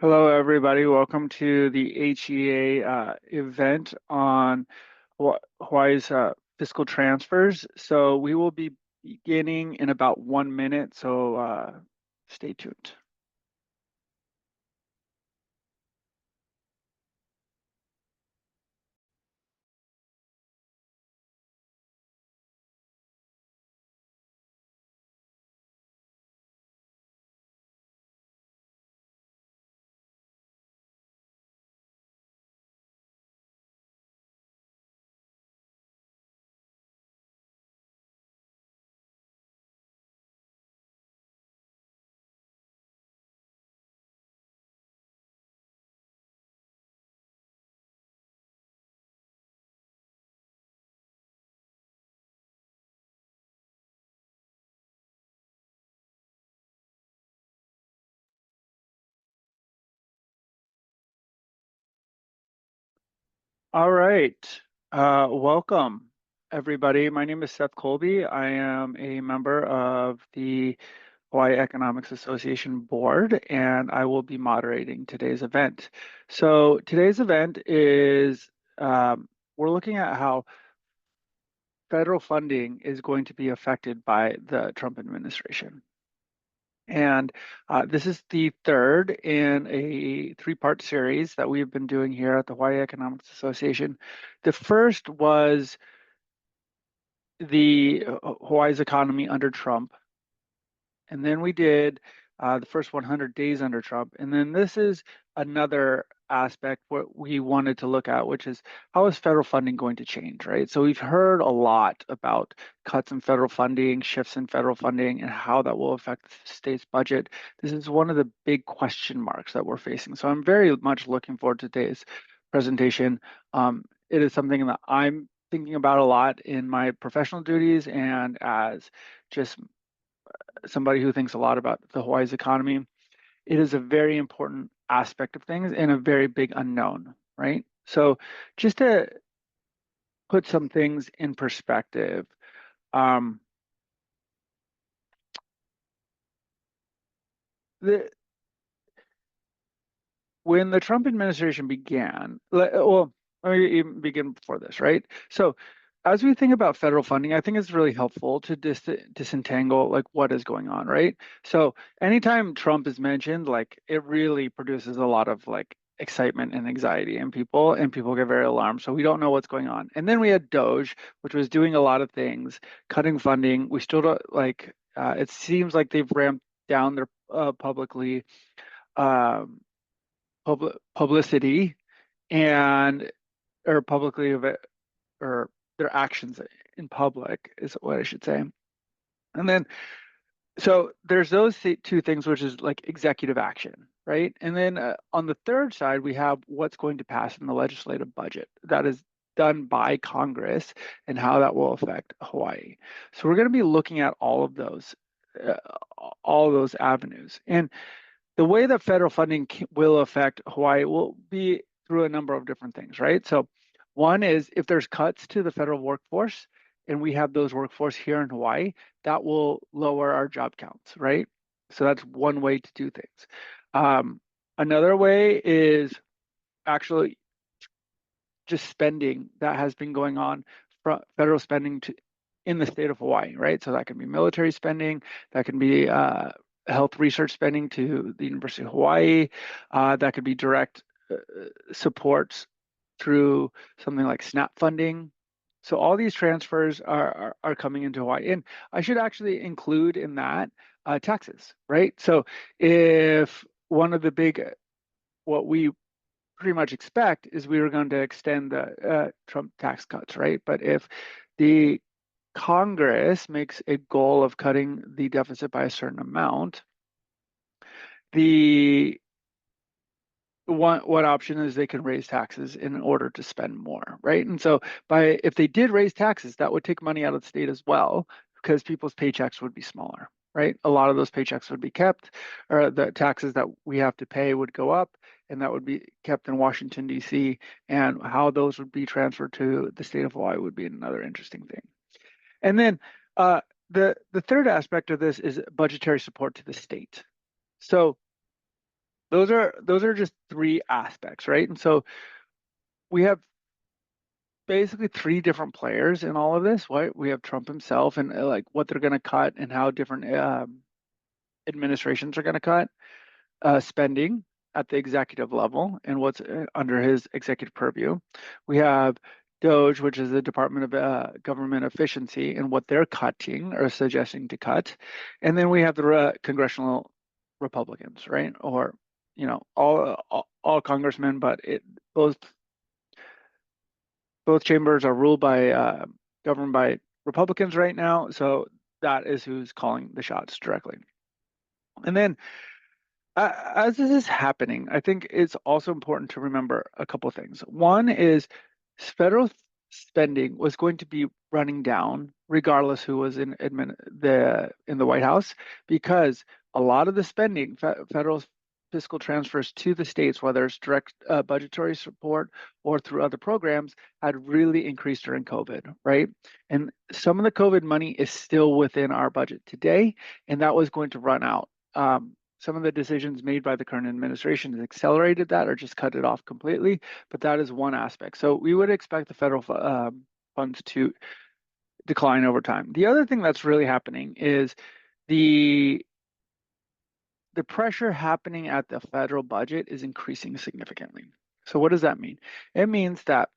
Hello, everybody. Welcome to the HEA event on Hawaii's fiscal transfers. So we will be beginning in about 1 minute, so stay tuned. All right. Welcome, everybody. My name is Seth Colby. I am a member of the Hawaii Economics Association board, and I will be moderating today's event. So today's event is we're looking at how federal funding is going to be affected by the Trump administration. And this is the third in a three-part series that we've been doing here at the Hawaii Economics Association. The first was the Hawaii's economy under Trump. And then we did the first 100 days under Trump. And then this is another aspect what we wanted to look at, which is how is federal funding going to change, right? So we've heard a lot about cuts in federal funding, shifts in federal funding, and how that will affect the state's budget. This is one of the big question marks that we're facing. So I'm very much looking forward to today's presentation. It is something that I'm thinking about a lot in my professional duties and as just somebody who thinks a lot about the Hawaii's economy. It is a very important aspect of things and a very big unknown, right? So just to put some things in perspective, um, the when the Trump administration began, well, let me even begin before this, right? So, as we think about federal funding, I think it's really helpful to disentangle like what is going on, right? So, anytime Trump is mentioned, like it really produces a lot of like excitement and anxiety in people, and people get very alarmed. So, we don't know what's going on. And then we had Doge, which was doing a lot of things, cutting funding. We still don't like. It seems like they've ramped down their publicly. Um, Publicity and or publicly of it or their actions in public is what I should say. And then so there's those two things, which is like executive action, right? And then on the third side, we have what's going to pass in the legislative budget that is done by Congress and how that will affect Hawaii. So we're going to be looking at uh, all of those avenues. And the way that federal funding will affect Hawaii will be through a number of different things, right? So, one is if there's cuts to the federal workforce and we have those workforce here in Hawaii, that will lower our job counts, right? So, that's one way to do things. Another way is actually just spending that has been going on, federal spending in the state of Hawaii, right? So that can be military spending, that can be health research spending to the University of Hawaii, that could be direct supports through something like SNAP funding. So all these transfers are coming into Hawaii, and I should actually include in that taxes, right? So if one of the big what we pretty much expect is we were going to extend the Trump tax cuts, right? But if the Congress makes a goal of cutting the deficit by a certain amount, the what option is they can raise taxes in order to spend more, right? And so by if they did raise taxes, that would take money out of the state as well because people's paychecks would be smaller, right? A lot of those paychecks would be kept, or the taxes that we have to pay would go up, and that would be kept in Washington, D.C. And how those would be transferred to the state of Hawaii would be another interesting thing. And then the third aspect of this is budgetary support to the state. So those are just three aspects, right? And so we have basically three different players in all of this, right? We have Trump himself and like what they're going to cut and how different administrations are going to cut spending at the executive level and what's under his executive purview. We have DOGE, which is the Department of Government Efficiency, and what they're cutting or suggesting to cut. And then we have the congressional Republicans, right? Or, all congressmen, but both chambers are ruled by governed by Republicans right now. So that is who's calling the shots directly. And then as this is happening, I think it's also important to remember a couple of things. One is federal spending was going to be running down regardless who was in the White House, because a lot of the spending, federal fiscal transfers to the states, whether it's direct budgetary support or through other programs, had really increased during COVID, right? And some of the COVID money is still within our budget today, and that was going to run out. Some of the decisions made by the current administration has accelerated that or just cut it off completely, but that is one aspect. So we would expect the federal funds to decline over time. The other thing that's really happening is the pressure happening at the federal budget is increasing significantly. So what does that mean? It means that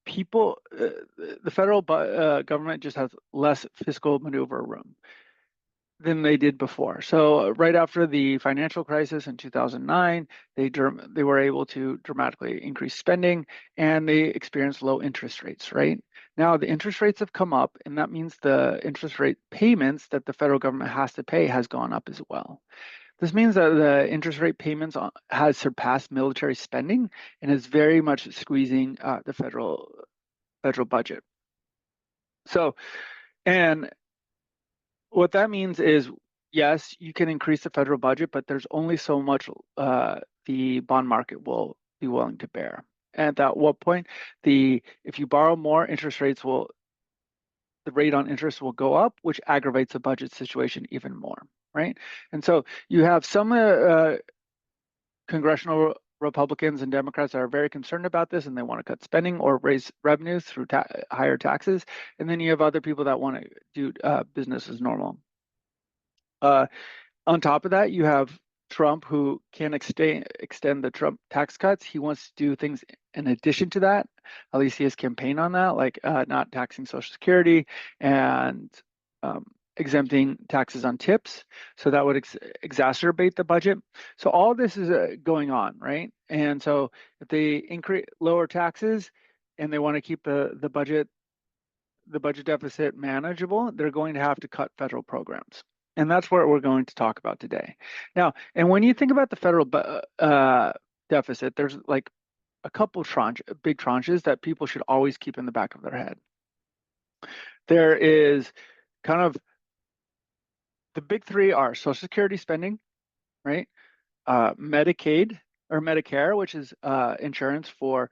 the federal government just has less fiscal maneuver room than they did before. So right after the financial crisis in 2009, they were able to dramatically increase spending, and they experienced low interest rates, right? Now the interest rates have come up, and that means the interest rate payments that the federal government has to pay has gone up as well. This means that the interest rate payments has surpassed military spending and is very much squeezing the federal budget. So, and what that means is, yes, you can increase the federal budget, but there's only so much the bond market will be willing to bear. And at what point, if you borrow more, the rate on interest will go up, which aggravates the budget situation even more, right? And so you have some congressional Republicans and Democrats that are very concerned about this, and they want to cut spending or raise revenues through higher taxes. And then you have other people that want to do business as normal. On top of that, you have Trump, who can extend the Trump tax cuts. He wants to do things in addition to that. At least he has campaigned on that, like not taxing Social Security and exempting taxes on tips. So that would exacerbate the budget. So all this is going on, right? And so if they lower taxes and they want to keep the budget deficit manageable, they're going to have to cut federal programs. And that's what we're going to talk about today. Now, and when you think about the federal deficit, there's like a couple big tranches that people should always keep in the back of their head. There is kind of the big three are Social Security spending, right? Medicaid or Medicare, which is insurance for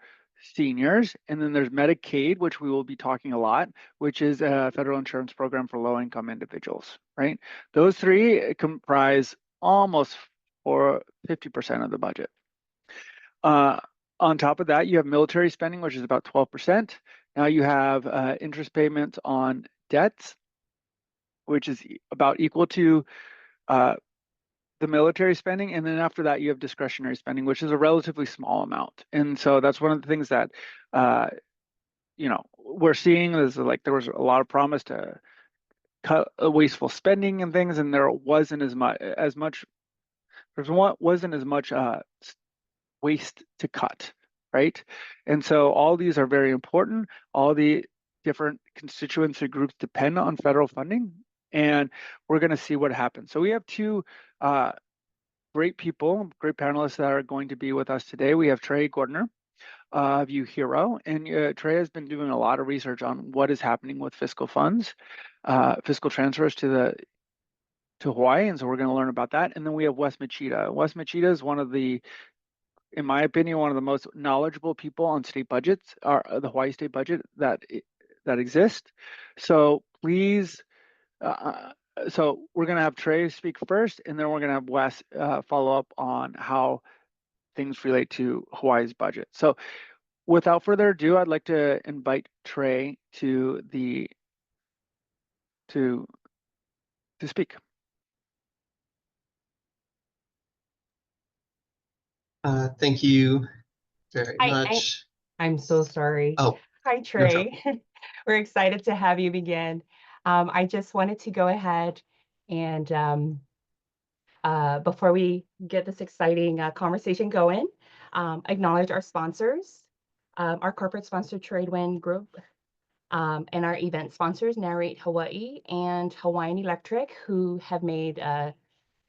seniors. And then there's Medicaid, which we will be talking a lot, which is a federal insurance program for low-income individuals, right? Those three comprise almost 50% of the budget. On top of that, you have military spending, which is about 12%. Now you have interest payments on debts, which is about equal to the military spending. And then after that, you have discretionary spending, which is a relatively small amount. And so that's one of the things that, we're seeing is like there was a lot of promise to cut wasteful spending and things, and there wasn't as much waste to cut, right? And so all these are very important. All the different constituency groups depend on federal funding, and we're going to see what happens. So we have two great panelists that are going to be with us today. We have Trey Gordner of HEA, and Trey has been doing a lot of research on what is happening with fiscal funds, fiscal transfers to Hawaii, and so we're going to learn about that. And then we have Wes Machida. Wes Machida is in my opinion, one of the most knowledgeable people on state budgets, the Hawaii state budget that exist. So please so we're going to have Trey speak first, and then we're going to have Wes follow up on how things relate to Hawaii's budget. So without further ado, I'd like to invite Trey to to speak. Thank you very much. I'm so sorry. Oh, Hi, no Trey. trouble. We're excited to have you begin. I just wanted to go ahead and before we get this exciting conversation going, acknowledge our sponsors, our corporate sponsor Tradewin Group, and our event sponsors, Narrate Hawaii and Hawaiian Electric, who have made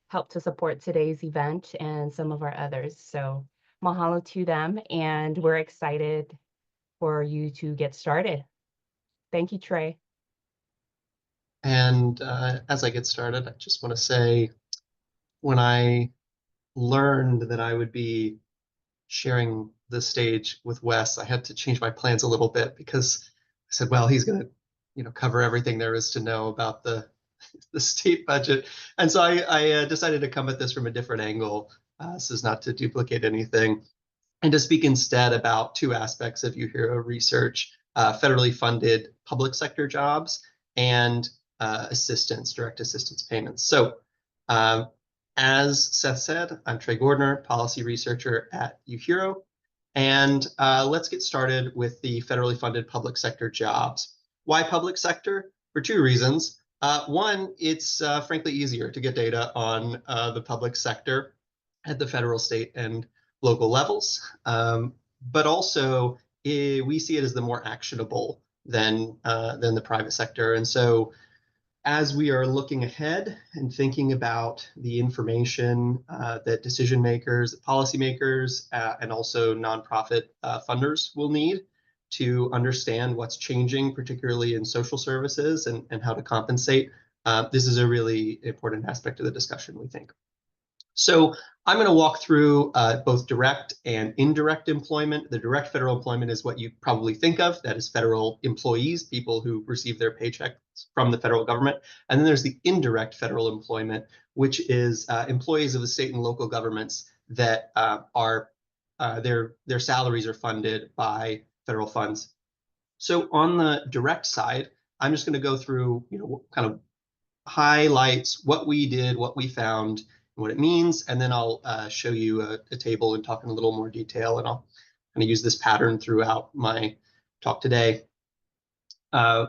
help to support today's event and some of our others. So mahalo to them, and we're excited for you to get started. Thank you, Trey. And as I get started, I just want to say, when I learned that I would be sharing the stage with Wes, I had to change my plans a little bit because I said, well, he's going to, cover everything there is to know about the state budget. And so I decided to come at this from a different angle, so as not to duplicate anything, and to speak instead about two aspects of UHERO research: federally funded public sector jobs and direct assistance payments. So as Seth said, I'm Trey Gordner, policy researcher at UHERO, and let's get started with the federally funded public sector jobs. Why public sector? For two reasons. One, it's frankly easier to get data on the public sector at the federal, state, and local levels, but also we see it as the more actionable than the private sector. And so as we are looking ahead and thinking about the information that decision makers, policymakers, and also nonprofit funders will need to understand what's changing, particularly in social services, and how to compensate, this is a really important aspect of the discussion, we think. So I'm going to walk through both direct and indirect employment. The direct federal employment is what you probably think of. That is federal employees, people who receive their paychecks from the federal government. And then there's the indirect federal employment, which is employees of the state and local governments that their salaries are funded by federal funds. So on the direct side, I'm just going to go through, kind of highlights what we did, what we found, what it means, and then I'll show you a table and talk in a little more detail, and I'll kind of use this pattern throughout my talk today.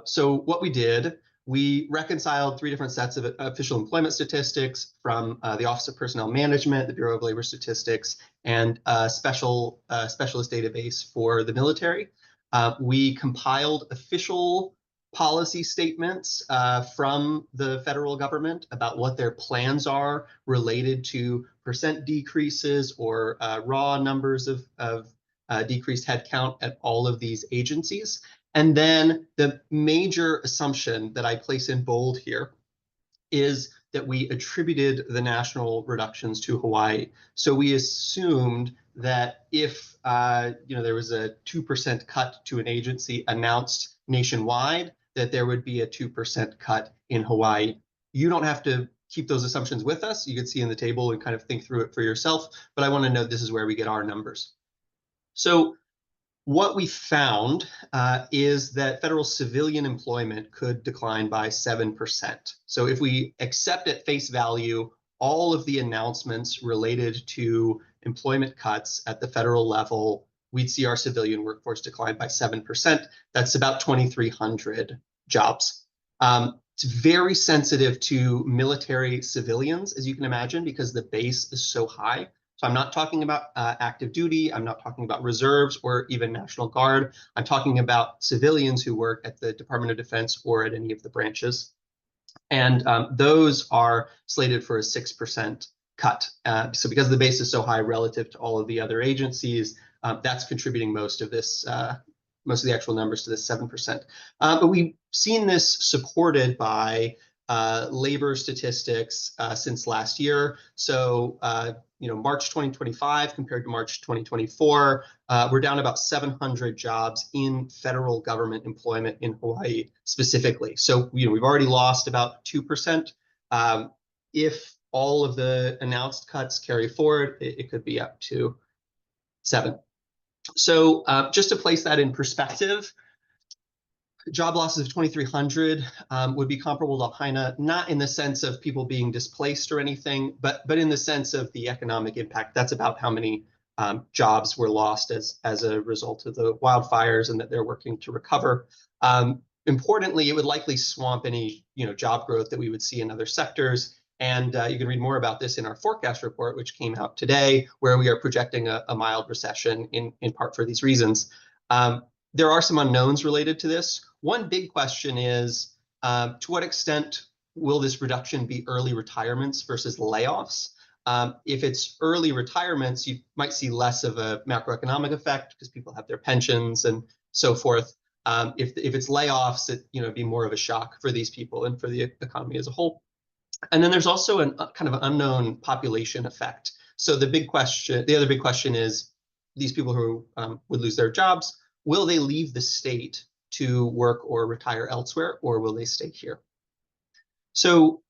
So what we did, we reconciled three different sets of official employment statistics from the Office of Personnel Management, the Bureau of Labor Statistics, and a specialist database for the military. We compiled official policy statements from the federal government about what their plans are related to percent decreases or raw numbers of decreased headcount at all of these agencies. And then the major assumption that I place in bold here is that we attributed the national reductions to Hawaii. So we assumed that if there was a 2% cut to an agency announced nationwide, that there would be a 2% cut in Hawaii. You don't have to keep those assumptions with us. You can see in the table and kind of think through it for yourself, but I want to note this is where we get our numbers. So what we found is that federal civilian employment could decline by 7%. So if we accept at face value all of the announcements related to employment cuts at the federal level, we'd see our civilian workforce decline by 7%. That's about 2,300 jobs. It's very sensitive to military civilians, as you can imagine, because the base is so high. So I'm not talking about active duty. I'm not talking about reserves or even National Guard. I'm talking about civilians who work at the Department of Defense or at any of the branches. And those are slated for a 6% cut. So because the base is so high relative to all of the other agencies, that's contributing most of the actual numbers to this 7%. But we've seen this supported by labor statistics since last year. So March 2025 compared to March 2024, we're down about 700 jobs in federal government employment in Hawaii specifically. So we've already lost about 2% If all of the announced cuts carry forward, it could be up to 7. So just to place that in perspective, job losses of 2,300 would be comparable to HEA, not in the sense of people being displaced or anything, but in the sense of the economic impact. That's about how many jobs were lost as a result of the wildfires and that they're working to recover. Importantly, it would likely swamp any job growth that we would see in other sectors. And you can read more about this in our forecast report, which came out today, where we are projecting a mild recession in part for these reasons. There are some unknowns related to this. One big question is, to what extent will this reduction be early retirements versus layoffs? If it's early retirements, you might see less of a macroeconomic effect because people have their pensions and so forth. If it's layoffs, it'd be more of a shock for these people and for the economy as a whole. And then there's also a kind of unknown population effect. So the other big question is, these people who would lose their jobs, will they leave the state to work or retire elsewhere, or will they stay here? So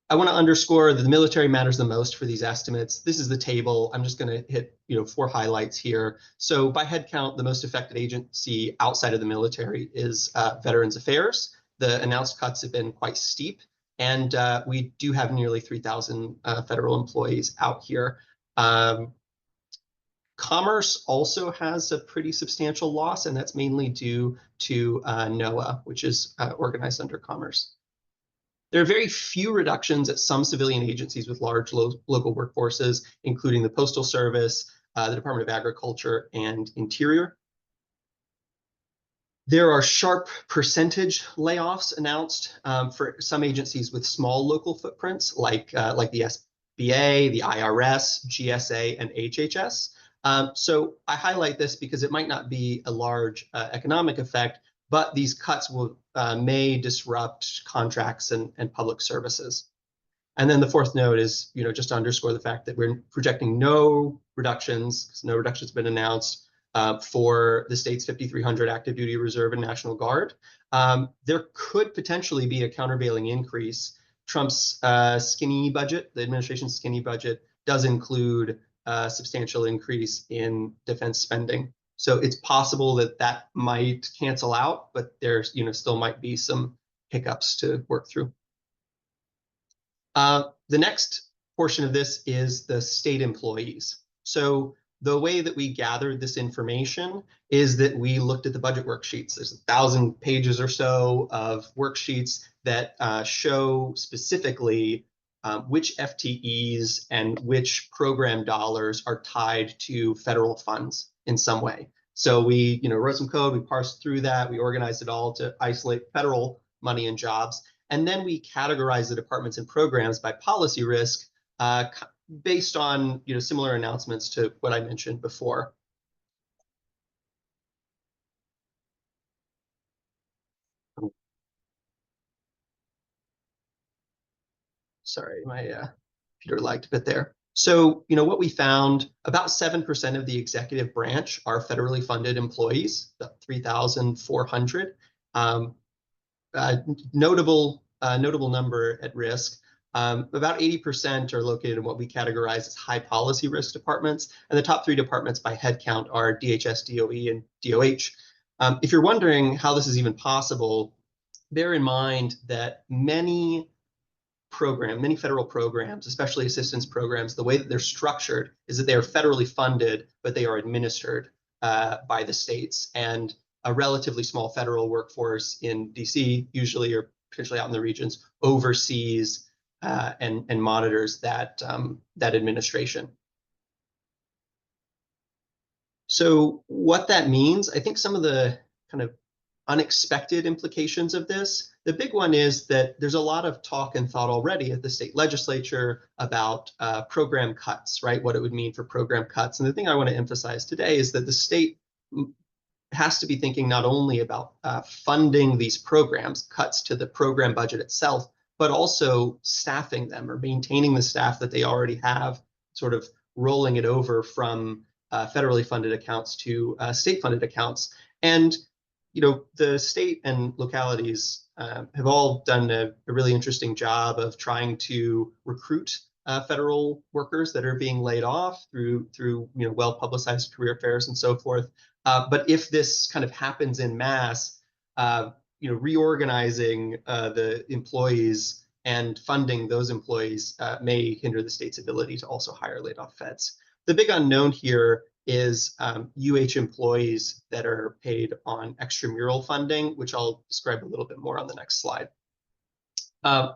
I want to underscore that the military matters the most for these estimates. This is the table. I'm just going to hit 4 highlights here. So by headcount, the most affected agency outside of the military is Veterans Affairs. The announced cuts have been quite steep, and we do have nearly 3,000 federal employees out here. Commerce also has a pretty substantial loss, and that's mainly due to NOAA, which is organized under Commerce. There are very few reductions at some civilian agencies with large local workforces, including the Postal Service, the Department of Agriculture, and Interior. There are sharp percentage layoffs announced for some agencies with small local footprints, like the SBA, the IRS, GSA, and HHS. So I highlight this because it might not be a large economic effect, but these cuts may disrupt contracts and public services. And then the fourth note is, just to underscore the fact that we're projecting no reductions, because no reductions have been announced for the state's 5,300 active duty reserve and National Guard. There could potentially be a countervailing increase. Trump's skinny budget, the administration's skinny budget, does include a substantial increase in defense spending. So it's possible that might cancel out, but there's still might be some hiccups to work through. The next portion of this is the state employees. So the way that we gathered this information is that we looked at the budget worksheets. There's 1,000 pages or so of worksheets that show specifically which FTEs and which program dollars are tied to federal funds in some way. So we wrote some code, we parsed through that, we organized it all to isolate federal money and jobs, and then we categorized the departments and programs by policy risk based on similar announcements to what I mentioned before. Sorry, my computer lagged a bit there. So, what we found, about 7% of the executive branch are federally funded employees, about 3,400. Notable number at risk. About 80% are located in what we categorize as high policy risk departments, and the top 3 departments by headcount are DHS, DOE, and DOH. If you're wondering how this is even possible, bear in mind that many federal programs, especially assistance programs, the way that they're structured is that they are federally funded, but they are administered by the states. And a relatively small federal workforce in DC, usually or potentially out in the regions, oversees and monitors that administration. So what that means, I think some of the kind of unexpected implications of this, the big one is that there's a lot of talk and thought already at the state legislature about program cuts, right? What it would mean for program cuts. And the thing I want to emphasize today is that the state has to be thinking not only about funding these programs, cuts to the program budget itself, but also staffing them or maintaining the staff that they already have, sort of rolling it over from federally funded accounts to state funded accounts. And the state and localities have all done a really interesting job of trying to recruit federal workers that are being laid off through well-publicized career fairs and so forth. But if this kind of happens in mass, reorganizing the employees and funding those employees may hinder the state's ability to also hire laid off feds. The big unknown here is UH employees that are paid on extramural funding, which I'll describe a little bit more on the next slide.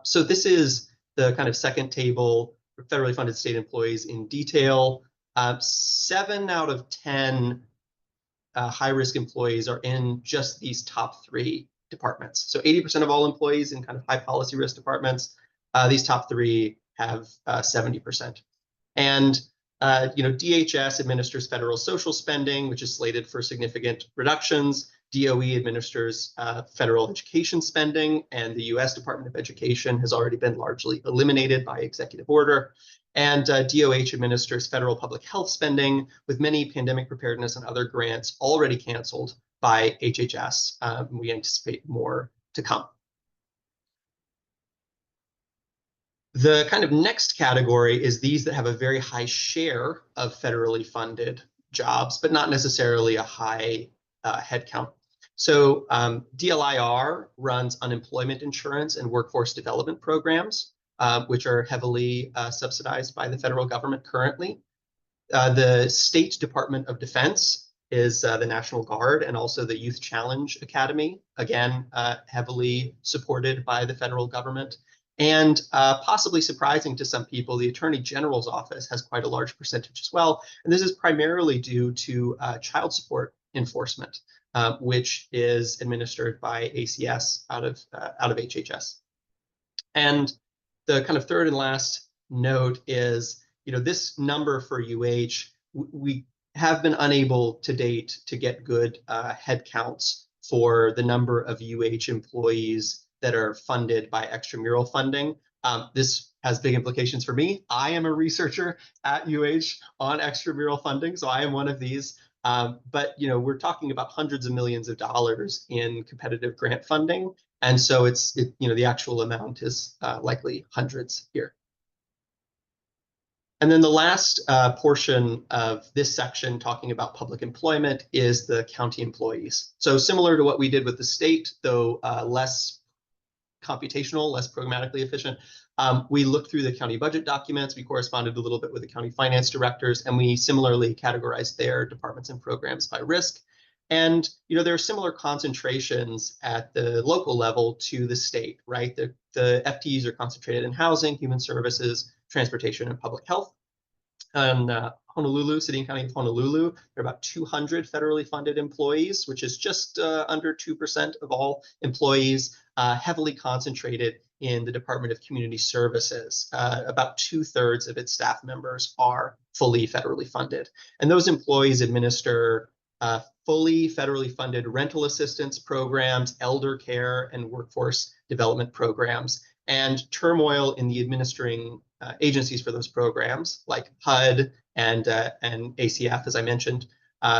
So this is the kind of second table for federally funded state employees in detail. 7 out of 10 high-risk employees are in just these top 3 departments. So 80% of all employees in kind of high policy risk departments, these top 3 have 70%. And DHS administers federal social spending, which is slated for significant reductions. DOE administers federal education spending, and the US Department of Education has already been largely eliminated by executive order. And DOH administers federal public health spending, with many pandemic preparedness and other grants already canceled by HHS. We anticipate more to come. The kind of next category is these that have a very high share of federally funded jobs, but not necessarily a high headcount. So DLIR runs unemployment insurance and workforce development programs, which are heavily subsidized by the federal government currently. The State Department of Defense is the National Guard and also the Youth Challenge Academy, again, heavily supported by the federal government. And possibly surprising to some people, the Attorney General's office has quite a large percentage as well. And this is primarily due to child support enforcement, which is administered by ACS out of HHS. And the kind of third and last note is, this number for UH, we have been unable to date to get good head counts for the number of UH employees that are funded by extramural funding. This has big implications for me. I am a researcher at UH on extramural funding, so I am one of these. But we're talking about hundreds of millions of dollars in competitive grant funding, and so the actual amount is likely hundreds here. And then the last portion of this section talking about public employment is the county employees. So similar to what we did with the state, though less computational, less programmatically efficient, we looked through the county budget documents. We corresponded a little bit with the county finance directors, and we similarly categorized their departments and programs by risk. And there are similar concentrations at the local level to the state, right? The FTEs are concentrated in housing, human services, transportation, and public health. And Honolulu, City and County of Honolulu, there are about 200 federally funded employees, which is just under 2% of all employees, heavily concentrated in the Department of Community Services. About 2/3 of its staff members are fully federally funded. And those employees administer fully federally funded rental assistance programs, elder care, and workforce development programs. And turmoil in the administering agencies for those programs, like HUD and ACF, as I mentioned,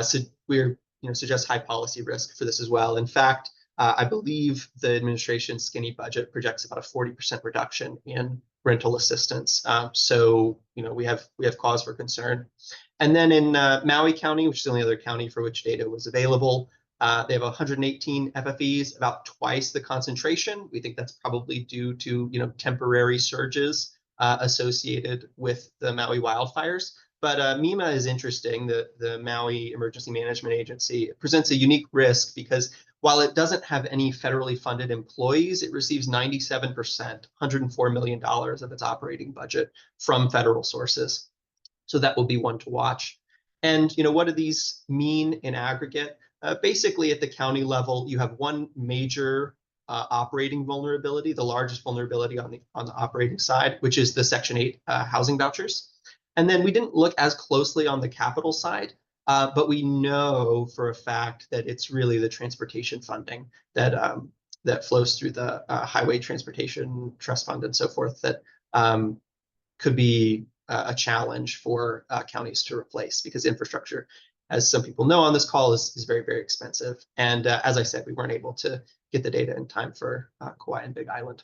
so we're suggest high policy risk for this as well. In fact, I believe the administration's skinny budget projects about a 40% reduction in rental assistance. So we have cause for concern. And then in Maui County, which is the only other county for which data was available, they have 118 FFEs, about twice the concentration. We think that's probably due to temporary surges associated with the Maui wildfires. But MEMA is interesting. The Maui Emergency Management Agency presents a unique risk because while it doesn't have any federally funded employees, it receives 97%, $104 million of its operating budget from federal sources. So that will be one to watch. And what do these mean in aggregate? Basically, at the county level, you have one major operating vulnerability, the largest vulnerability on the operating side, which is the Section 8 housing vouchers. And then we didn't look as closely on the capital side, but we know for a fact that it's really the transportation funding that flows through the Highway Transportation Trust Fund and so forth that could be a challenge for counties to replace because infrastructure as some people know on this call, is very, very expensive. And as I said, we weren't able to get the data in time for Kauai and Big Island.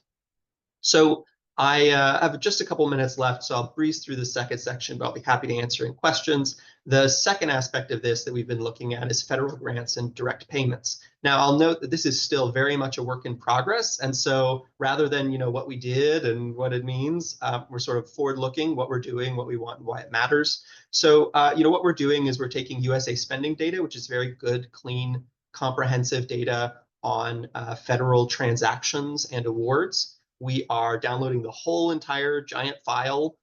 So I have just a couple minutes left, so I'll breeze through the second section, but I'll be happy to answer any questions. The second aspect of this that we've been looking at is federal grants and direct payments. Now, I'll note that this is still very much a work in progress. And so rather than, what we did and what it means, we're sort of forward-looking, what we're doing, what we want, and why it matters. So, what we're doing is we're taking USA spending data, which is very good, clean, comprehensive data on federal transactions and awards. We are downloading the whole entire giant file,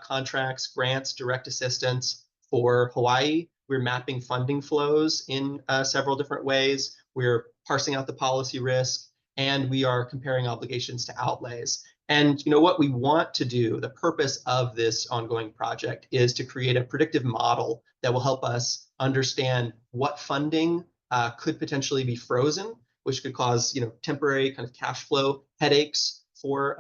contracts, grants, direct assistance for Hawaii. We're mapping funding flows in several different ways. We're parsing out the policy risk, and we are comparing obligations to outlays. And what we want to do, the purpose of this ongoing project, is to create a predictive model that will help us understand what funding could potentially be frozen, which could cause temporary kind of cash flow headaches for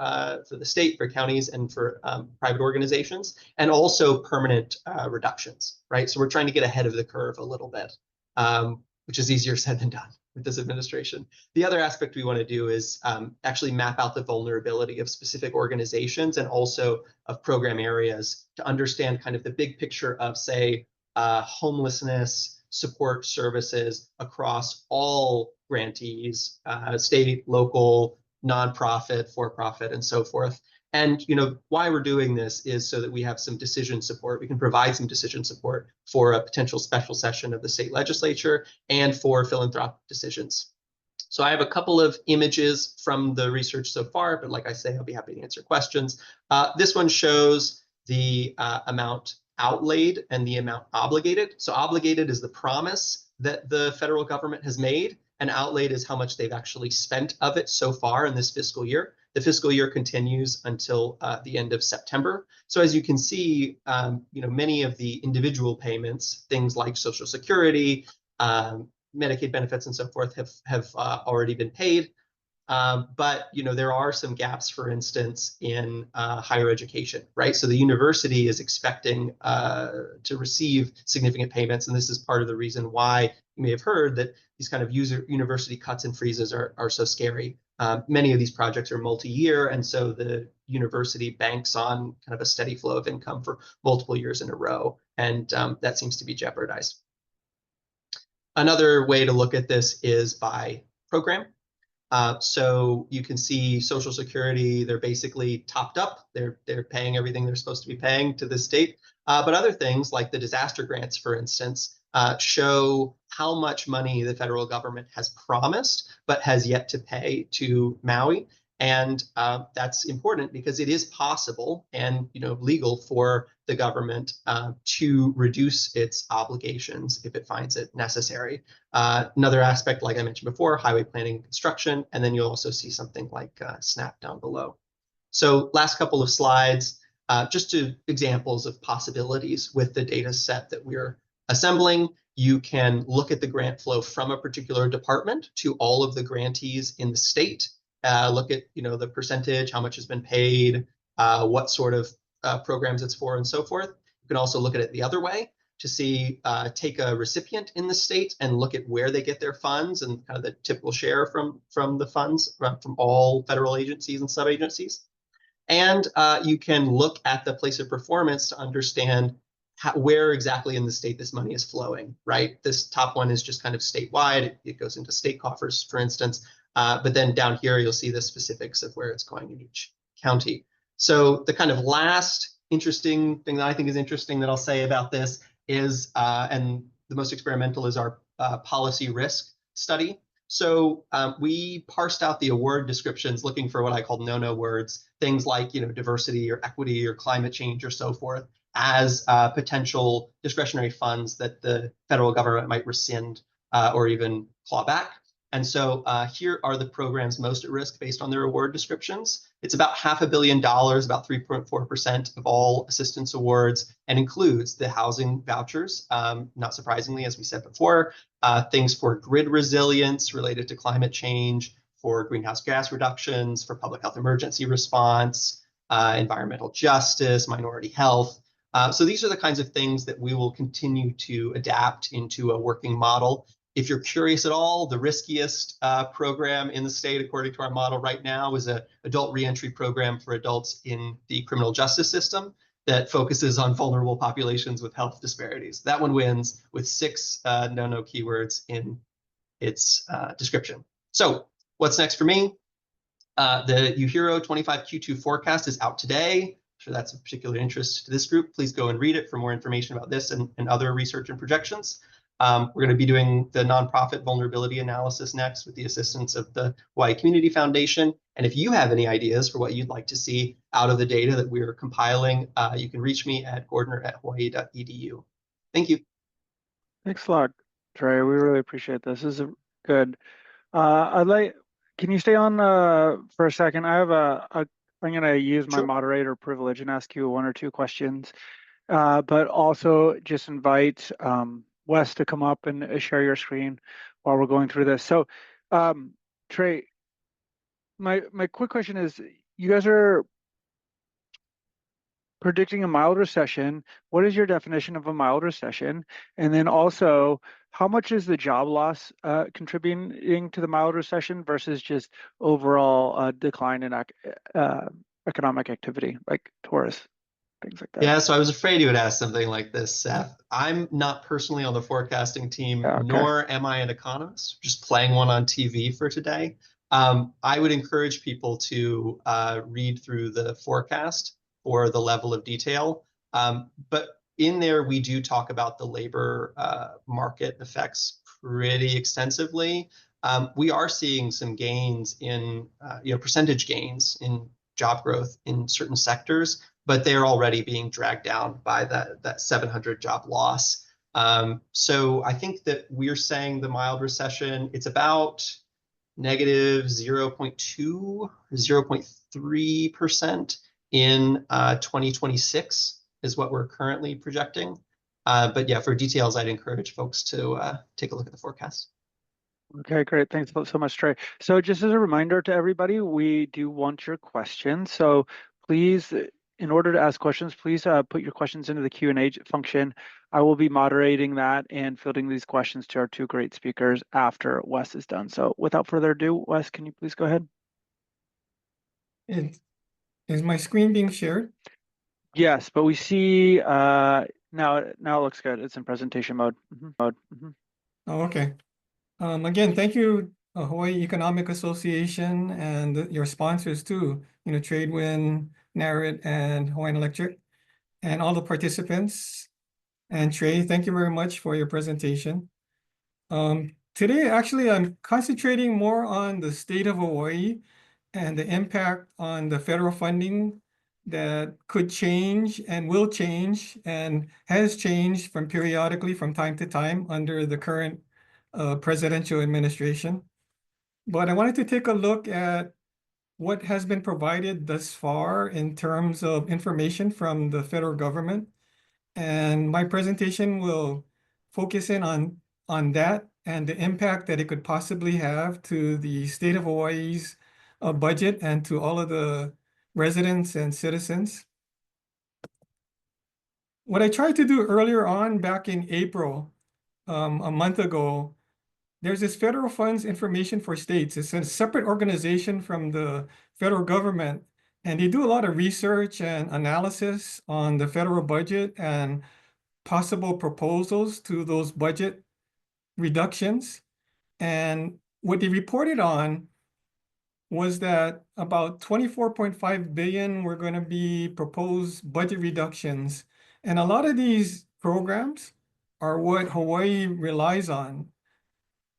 the state, for counties, and for private organizations, and also permanent reductions, right? So we're trying to get ahead of the curve a little bit, which is easier said than done with this administration. The other aspect we want to do is actually map out the vulnerability of specific organizations and also of program areas to understand kind of the big picture of, say, homelessness support services across all grantees, state, local, nonprofit, for-profit, and so forth. And why we're doing this is so that we have some decision support. We can provide some decision support for a potential special session of the state legislature and for philanthropic decisions. So I have a couple of images from the research so far, but like I say, I'll be happy to answer questions. This one shows the amount outlaid and the amount obligated. So obligated is the promise that the federal government has made, and outlaid is how much they've actually spent of it so far in this fiscal year. The fiscal year continues until the end of September. So as you can see, many of the individual payments, things like Social Security, Medicaid benefits, and so forth, have already been paid. But there are some gaps, for instance, in higher education, right? So the university is expecting to receive significant payments, and this is part of the reason why you may have heard that these kind of university cuts and freezes are so scary. Many of these projects are multi-year, and so the university banks on kind of a steady flow of income for multiple years in a row, and that seems to be jeopardized. Another way to look at this is by program. So you can see Social Security, they're basically topped up. They're paying everything they're supposed to be paying to the state. But other things like the disaster grants, for instance, show how much money the federal government has promised but has yet to pay to Maui. And that's important because it is possible and legal for the government to reduce its obligations if it finds it necessary. Another aspect, like I mentioned before, highway planning and construction, and then you'll also see something like SNAP down below. So last couple of slides, just to examples of possibilities with the data set that we're assembling. You can look at the grant flow from a particular department to all of the grantees in the state. Look at the percentage, how much has been paid, what sort of programs it's for, and so forth. You can also look at it the other way to see, take a recipient in the state and look at where they get their funds and kind of the typical share from the funds from all federal agencies and sub-agencies. And you can look at the place of performance to understand where exactly in the state this money is flowing, right? This top one is just kind of statewide. It goes into state coffers, for instance. But then down here, you'll see the specifics of where it's going in each county. So the kind of last interesting thing that I think is interesting that I'll say about this is, and the most experimental is our policy risk study. So we parsed out the award descriptions looking for what I call no-no words, things like diversity or equity or climate change or so forth, as potential discretionary funds that the federal government might rescind or even claw back. And so here are the programs most at risk based on their award descriptions. It's about $500 million, about 3.4% of all assistance awards, and includes the housing vouchers, not surprisingly, as we said before, things for grid resilience related to climate change, for greenhouse gas reductions, for public health emergency response, environmental justice, minority health, So these are the kinds of things that we will continue to adapt into a working model. If you're curious at all, the riskiest program in the state, according to our model right now, is an adult reentry program for adults in the criminal justice system that focuses on vulnerable populations with health disparities. That one wins with 6 no keywords in its description. So what's next for me? The UHERO 25 Q2 forecast is out today. I'm sure that's of particular interest to this group. Please go and read it for more information about this and other research and projections. We're going to be doing the nonprofit vulnerability analysis next with the assistance of the Hawaii Community Foundation. And if you have any ideas for what you'd like to see out of the data that we're compiling, you can reach me at gordner@hawaii.edu. Thank you. Thanks a lot, Trey. We really appreciate this. This is good. Can you stay on for a second? I have I'm going to use my Sure. moderator privilege and ask you 1 or 2 questions, but also just invite Wes to come up and share your screen while we're going through this. So, Trey, my quick question is, you guys are predicting a mild recession. What is your definition of a mild recession? And then also, how much is the job loss contributing to the mild recession versus just overall decline in economic activity, like tourists, things like that? Yeah, so I was afraid you would ask something like this, Seth. I'm not personally on the forecasting team, Yeah, okay. nor am I an economist, just playing one on TV for today. I would encourage people to read through the forecast for the level of detail. But in there, we do talk about the labor market effects pretty extensively. We are seeing some gains in, percentage gains in job growth in certain sectors, but they're already being dragged down by that 700 job loss. So I think that we're saying the mild recession, it's about negative 0.2, 0.3% in 2026 is what we're currently projecting. But yeah, for details, I'd encourage folks to take a look at the forecast. Okay, great. Thanks so much, Trey. So just as a reminder to everybody, we do want your questions. So please, in order to ask questions, please put your questions into the Q&A function. I will be moderating that and fielding these questions to our 2 great speakers after Wes is done. So without further ado, Wes, can you please go ahead? Is my screen being shared? Yes, but we see now it looks good. It's in presentation mode. Oh, okay. Again, thank you, Hawaii Economic Association and your sponsors too, Tradewin, Nareit, and Hawaiian Electric, and all the participants. And Trey, thank you very much for your presentation. Today, actually, I'm concentrating more on the state of Hawaii and the impact on the federal funding that could change and will change and has changed periodically from time to time under the current presidential administration. But I wanted to take a look at what has been provided thus far in terms of information from the federal government. And my presentation will focus in on that and the impact that it could possibly have to the state of Hawaii's budget and to all of the residents and citizens. What I tried to do earlier on back in April, a month ago, there's this federal funds information for states. It's a separate organization from the federal government, and they do a lot of research and analysis on the federal budget and possible proposals to those budget reductions. And what they reported on was that about 24.5 billion were going to be proposed budget reductions. And a lot of these programs are what Hawaii relies on.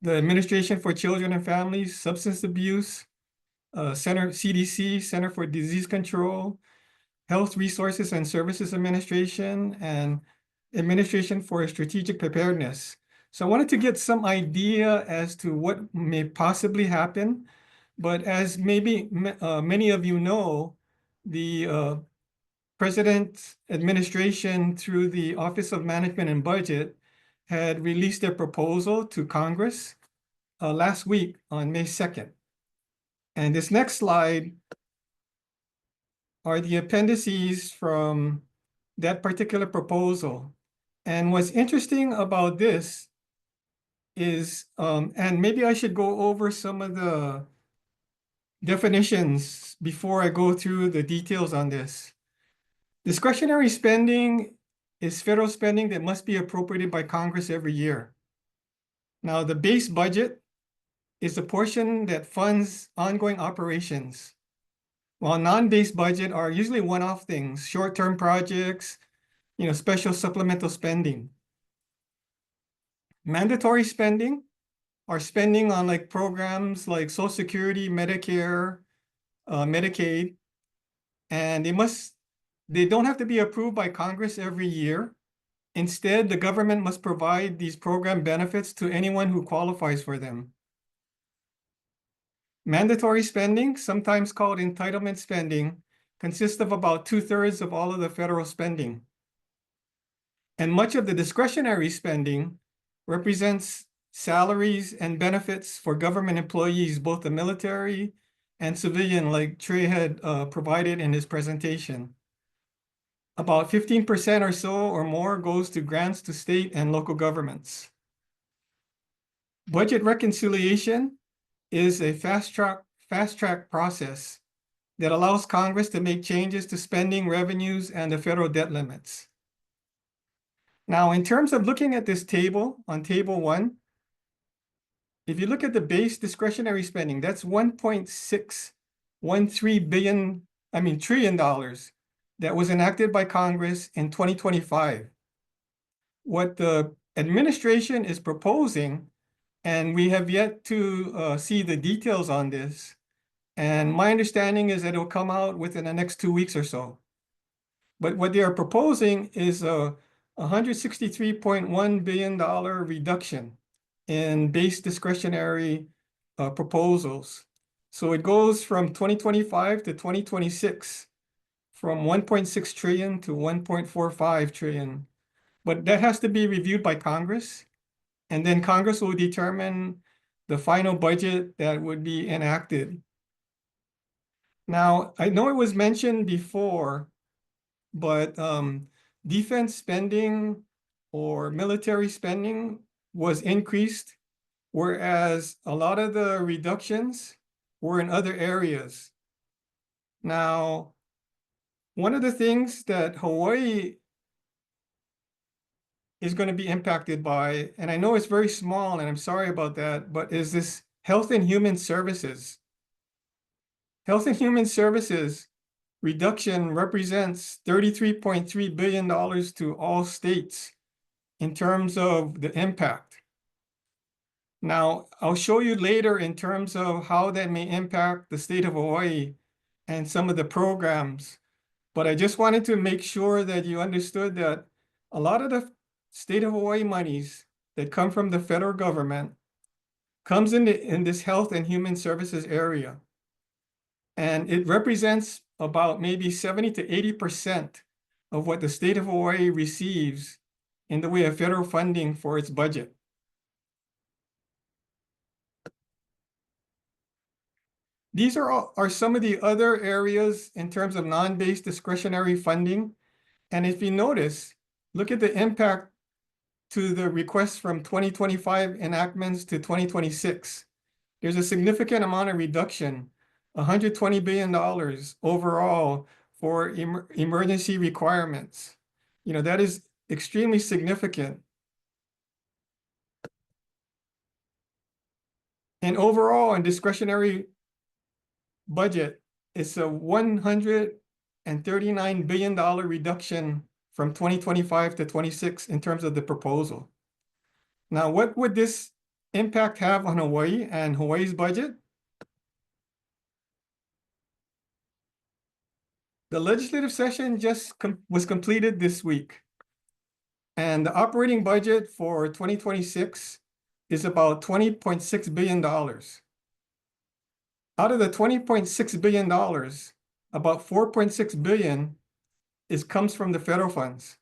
The Administration for Children and Families, Substance Abuse, CDC, Center for Disease Control, Health Resources and Services Administration, and Administration for Strategic Preparedness. So I wanted to get some idea as to what may possibly happen. But as maybe many of you know, the President's administration through the Office of Management and Budget had released their proposal to Congress last week on May 2nd. And this next slide are the appendices from that particular proposal. And what's interesting about this is, and maybe I should go over some of the definitions before I go through the details on this. Discretionary spending is federal spending that must be appropriated by Congress every year. Now, the base budget is the portion that funds ongoing operations, while non-base budget are usually one-off things, short-term projects, special supplemental spending. Mandatory spending are spending on like programs like Social Security, Medicare, Medicaid, and they don't have to be approved by Congress every year. Instead, the government must provide these program benefits to anyone who qualifies for them. Mandatory spending, sometimes called entitlement spending, consists of about 2/3 of all of the federal spending. And much of the discretionary spending represents salaries and benefits for government employees, both the military and civilian, like Trey had provided in his presentation. About 15% or so or more goes to grants to state and local governments. Budget reconciliation is a fast track process that allows Congress to make changes to spending, revenues, and the federal debt limits. Now, in terms of looking at this table on table 1, if you look at the base discretionary spending, that's $1.613 trillion that was enacted by Congress in 2025. What the administration is proposing, and we have yet to see the details on this, and my understanding is that it will come out within the next 2 weeks or so. But what they are proposing is a $163.1 billion reduction in base discretionary proposals. So it goes from 2025 to 2026, from 1.6 trillion to 1.45 trillion. But that has to be reviewed by Congress, and then Congress will determine the final budget that would be enacted. Now, I know it was mentioned before, but defense spending or military spending was increased, whereas a lot of the reductions were in other areas. Now, one of the things that Hawaii is going to be impacted by, and I know it's very small, and I'm sorry about that, but is this Health and Human Services. Health and Human Services reduction represents $33.3 billion to all states in terms of the impact. Now, I'll show you later in terms of how that may impact the state of Hawaii and some of the programs. But I just wanted to make sure that you understood that a lot of the state of Hawaii monies that come from the federal government comes in this Health and Human Services area. And it represents about maybe 70 to 80% of what the state of Hawaii receives in the way of federal funding for its budget. These are some of the other areas in terms of non-base discretionary funding. And if you notice, look at the impact to the requests from 2025 enactments to 2026. There's a significant amount of reduction, $120 billion overall for emergency requirements. That is extremely significant. And overall, in discretionary budget, it's a $139 billion reduction from 2025 to 26 in terms of the proposal. Now, what would this impact have on Hawaii and Hawaii's budget? The legislative session just was completed this week, and the operating budget for 2026 is about $20.6 billion. Out of the $20.6 billion, about $4.6 billion comes from the federal funds.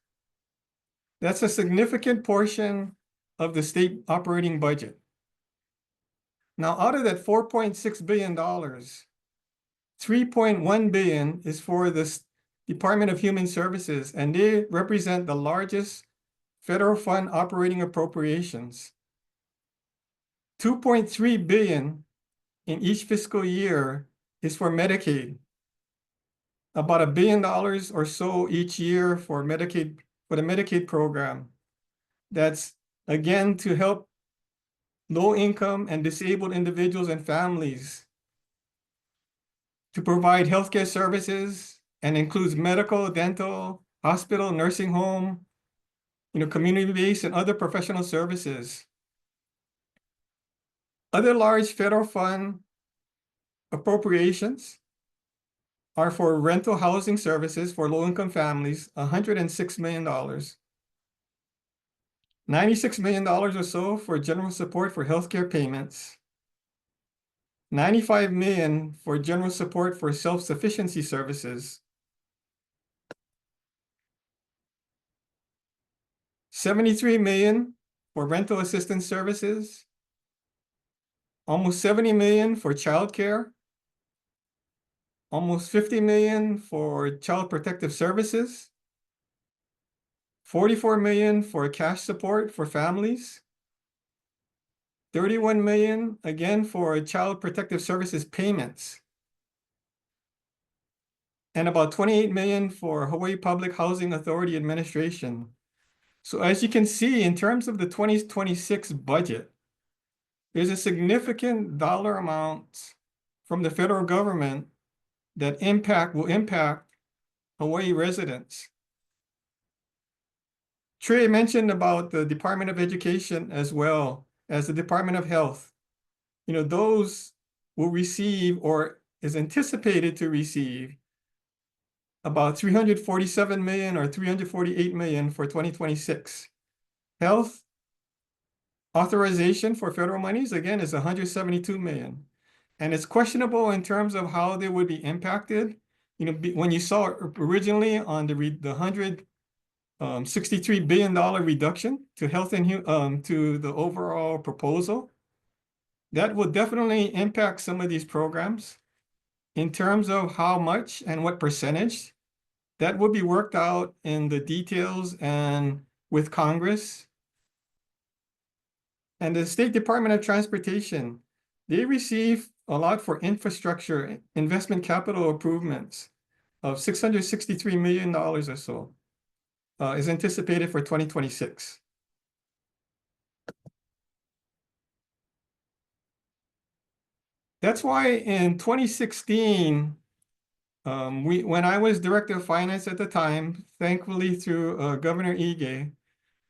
That's a significant portion of the state operating budget. Now, out of that $4.6 billion, $3.1 billion is for the Department of Human Services, and they represent the largest federal fund operating appropriations. 2.3 billion in each fiscal year is for Medicaid. About $1 billion or so each year for Medicaid, for the Medicaid program. That's again to help low income and disabled individuals and families, to provide healthcare services, and includes medical, dental, hospital, nursing home, community-based and other professional services. Other large federal fund appropriations are for rental housing services for low-income families, $106 million. $96 million or so for general support for healthcare payments. $95 million for general support for self-sufficiency services. $73 million for rental assistance services. Almost $70 million for childcare. Almost $50 million for child protective services. $44 million for cash support for families. $31 million again for child protective services payments. And about $28 million for Hawaii Public Housing Authority administration. So as you can see, in terms of the 2026 budget, there's a significant dollar amount from the federal government that will impact Hawaii residents. Trey mentioned about the Department of Education as well as the Department of Health. Those will receive or is anticipated to receive about $347 million or $348 million for 2026. Health authorization for federal monies, again, is $172 million. And it's questionable in terms of how they would be impacted. When you saw originally on the $163 billion reduction to health and to the overall proposal, that will definitely impact some of these programs in terms of how much and what percentage. That will be worked out in the details and with Congress. And the State Department of Transportation, they receive a lot for infrastructure investment capital improvements of $663 million or so is anticipated for 2026. That's why in 2016, when I was Director of Finance at the time, thankfully through Governor Ige,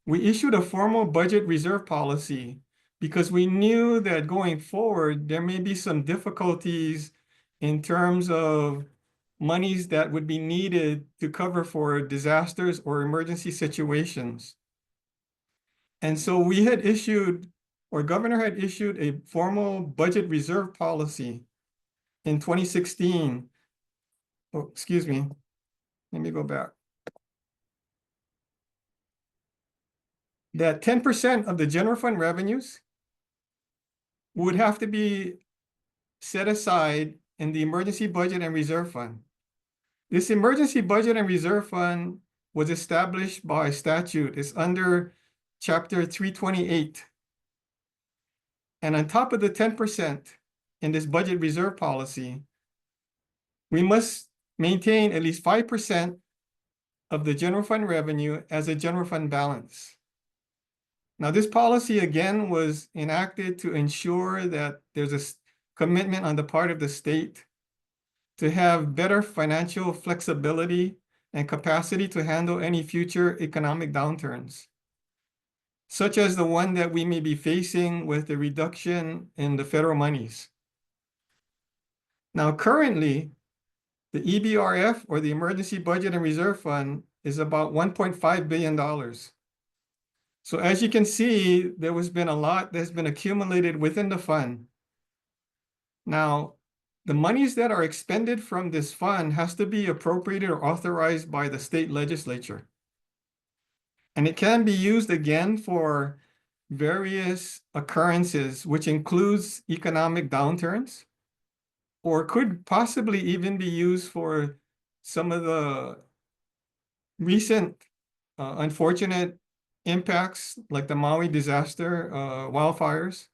we issued a formal budget reserve policy because we knew that going forward, there may be some difficulties in terms of monies that would be needed to cover for disasters or emergency situations. And so we had issued, or Governor had issued, a formal budget reserve policy in 2016. Oh, excuse me. Let me go back. That 10% of the general fund revenues would have to be set aside in the emergency budget and reserve fund. This emergency budget and reserve fund was established by statute. It's under Chapter 328. And on top of the 10% in this budget reserve policy, we must maintain at least 5% of the general fund revenue as a general fund balance. Now, this policy, again, was enacted to ensure that there's a commitment on the part of the state to have better financial flexibility and capacity to handle any future economic downturns, such as the one that we may be facing with the reduction in the federal monies. Now, currently, the EBRF, or the Emergency Budget and Reserve Fund, is about $1.5 billion. So as you can see, there has been a lot that's been accumulated within the fund. Now, the monies that are expended from this fund has to be appropriated or authorized by the state legislature. And it can be used again for various occurrences, which includes economic downturns, or could possibly even be used for some of the recent unfortunate impacts, like the Maui disaster, wildfires.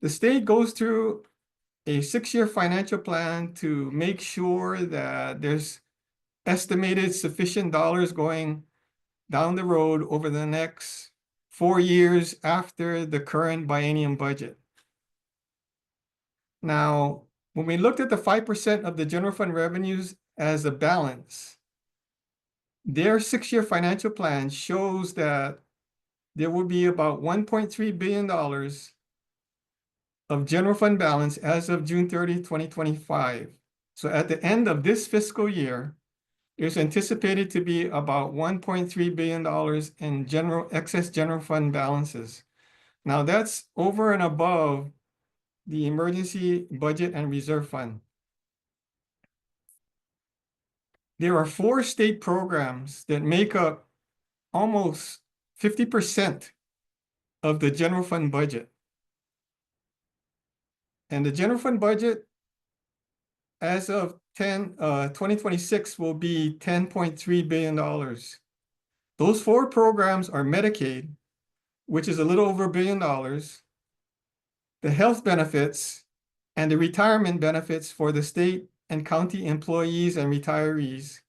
The state goes through a 6-year financial plan to make sure that there's estimated sufficient dollars going down the road over the next 4 years after the current biennium budget. Now, when we looked at the 5% of the general fund revenues as a balance, their 6-year financial plan shows that there will be about $1.3 billion of general fund balance as of June 30, 2025. So at the end of this fiscal year, there's anticipated to be about $1.3 billion in excess general fund balances. Now that's over and above the emergency budget and reserve fund. There are 4 state programs that make up almost 50% of the general fund budget. And the general fund budget as of 2026 will be $10.3 billion. Those 4 programs are Medicaid, which is a little over $1 billion, the health benefits, and the retirement benefits for the state and county employees and retirees.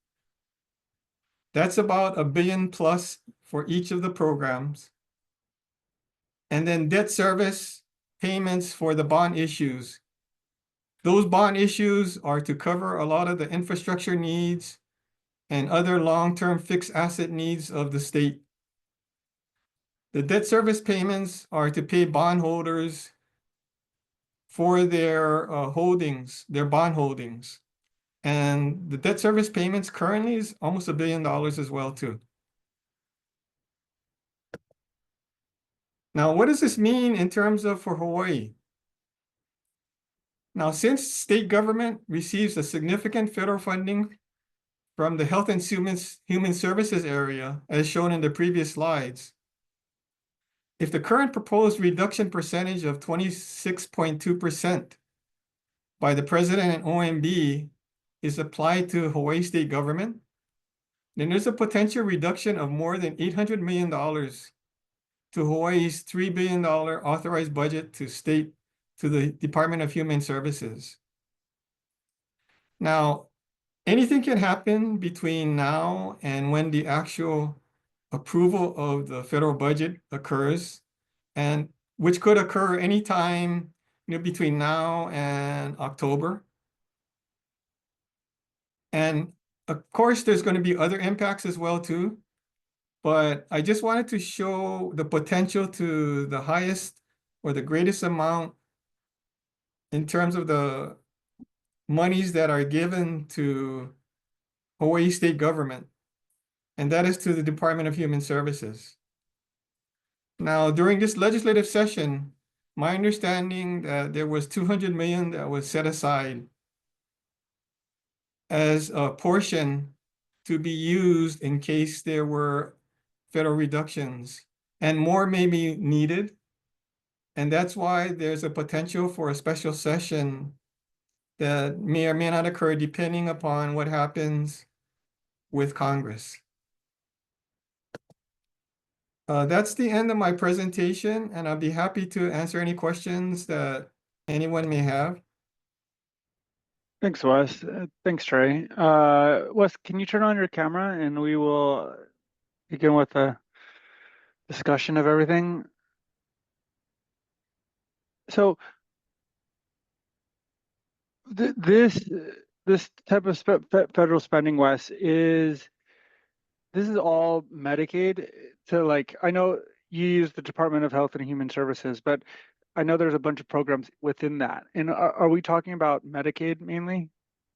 That's about $1 billion plus for each of the programs. And then debt service payments for the bond issues. Those bond issues are to cover a lot of the infrastructure needs and other long-term fixed asset needs of the state. The debt service payments are to pay bondholders for their holdings, their bond holdings. And the debt service payments currently is almost $1 billion as well too. Now, what does this mean in terms of for Hawaii? Now, since state government receives a significant federal funding from the Health and Human Services area, as shown in the previous slides, if the current proposed reduction percentage of 26.2% by the President and OMB is applied to Hawaii state government, then there's a potential reduction of more than $800 million to Hawaii's $3 billion authorized budget to the Department of Human Services. Now, anything can happen between now and when the actual approval of the federal budget occurs, and which could occur anytime, between now and October. And of course, there's going to be other impacts as well too. But I just wanted to show the potential to the highest or the greatest amount in terms of the monies that are given to Hawaii state government, and that is to the Department of Human Services. Now, during this legislative session, my understanding that there was $200 million that was set aside as a portion to be used in case there were federal reductions, and more may be needed. And that's why there's a potential for a special session that may or may not occur depending upon what happens with Congress. That's the end of my presentation, and I'll be happy to answer any questions that anyone may have. Thanks, Wes. Thanks, Trey. Wes, can you turn on your camera and we will begin with a discussion of everything? So this type of federal spending, Wes, this is all Medicaid. So like, I know you use the Department of Health and Human Services, but I know there's a bunch of programs within that. And are we talking about Medicaid mainly?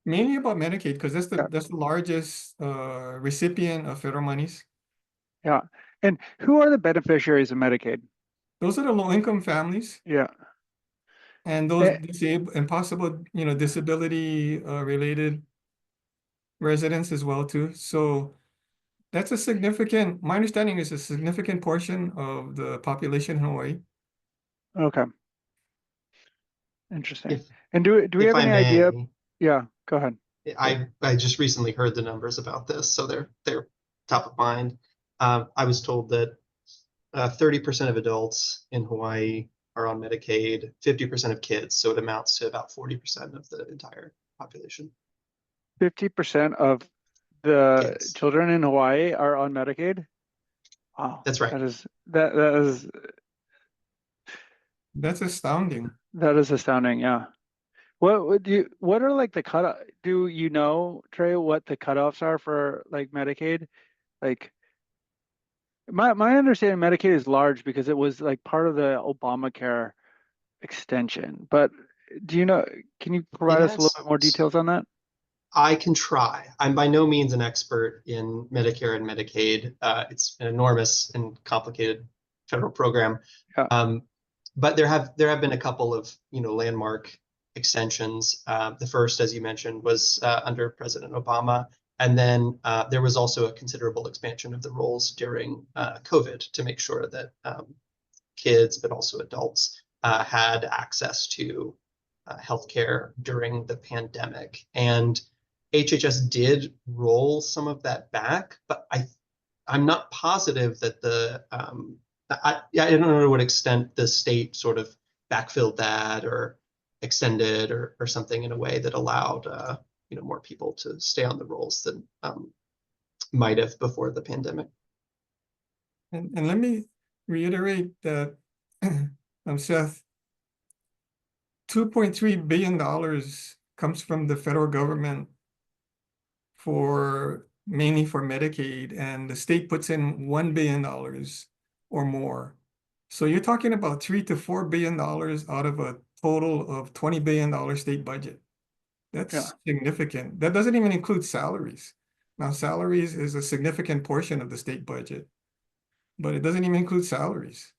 Mainly about Medicaid, because that's the Yeah. that's the largest recipient of federal monies. Yeah. And who are the beneficiaries of Medicaid? Those are the low-income families Yeah. and those disabled and possible, disability related residents as well too. So that's my understanding is a significant portion of the population in Hawaii. Okay. Interesting. If And do we if have I any idea? may, Yeah, Go ahead. I just recently heard the numbers about this, so they're top of mind. I was told that 30% of adults in Hawaii are on Medicaid, 50% of kids, so it amounts to about 40% of the entire population. 50% of the Kids. children in Hawaii are on Medicaid. Wow, That's right. That's astounding. That is astounding. Yeah. What are like the cut? Do you know, Trey, what the cutoffs are for like Medicaid? Like my understanding, Medicaid is large because it was like part of the Obamacare extension. But do you know? Can you provide us a little bit more details on that? I can try. I'm by no means an expert in Medicare and Medicaid. It's an enormous and complicated federal program. Yeah. But there have been a couple of landmark extensions. The first, as you mentioned, was under President Obama, and then there was also a considerable expansion of the rolls during COVID to make sure that kids, but also adults, had access to healthcare during the pandemic. And HHS did roll some of that back, but I'm not positive that I don't know to what extent the state sort of backfilled that or extended or something in a way that allowed more people to stay on the rolls than might have before the pandemic. And let me reiterate that, Seth, $2.3 billion comes from the federal government mainly for Medicaid, and the state puts in $1 billion or more. So you're talking about $3 to $4 billion out of a total of $20 billion state budget. That's significant. That doesn't even include salaries. Now, salaries is a significant portion of the state budget, but it doesn't even include salaries.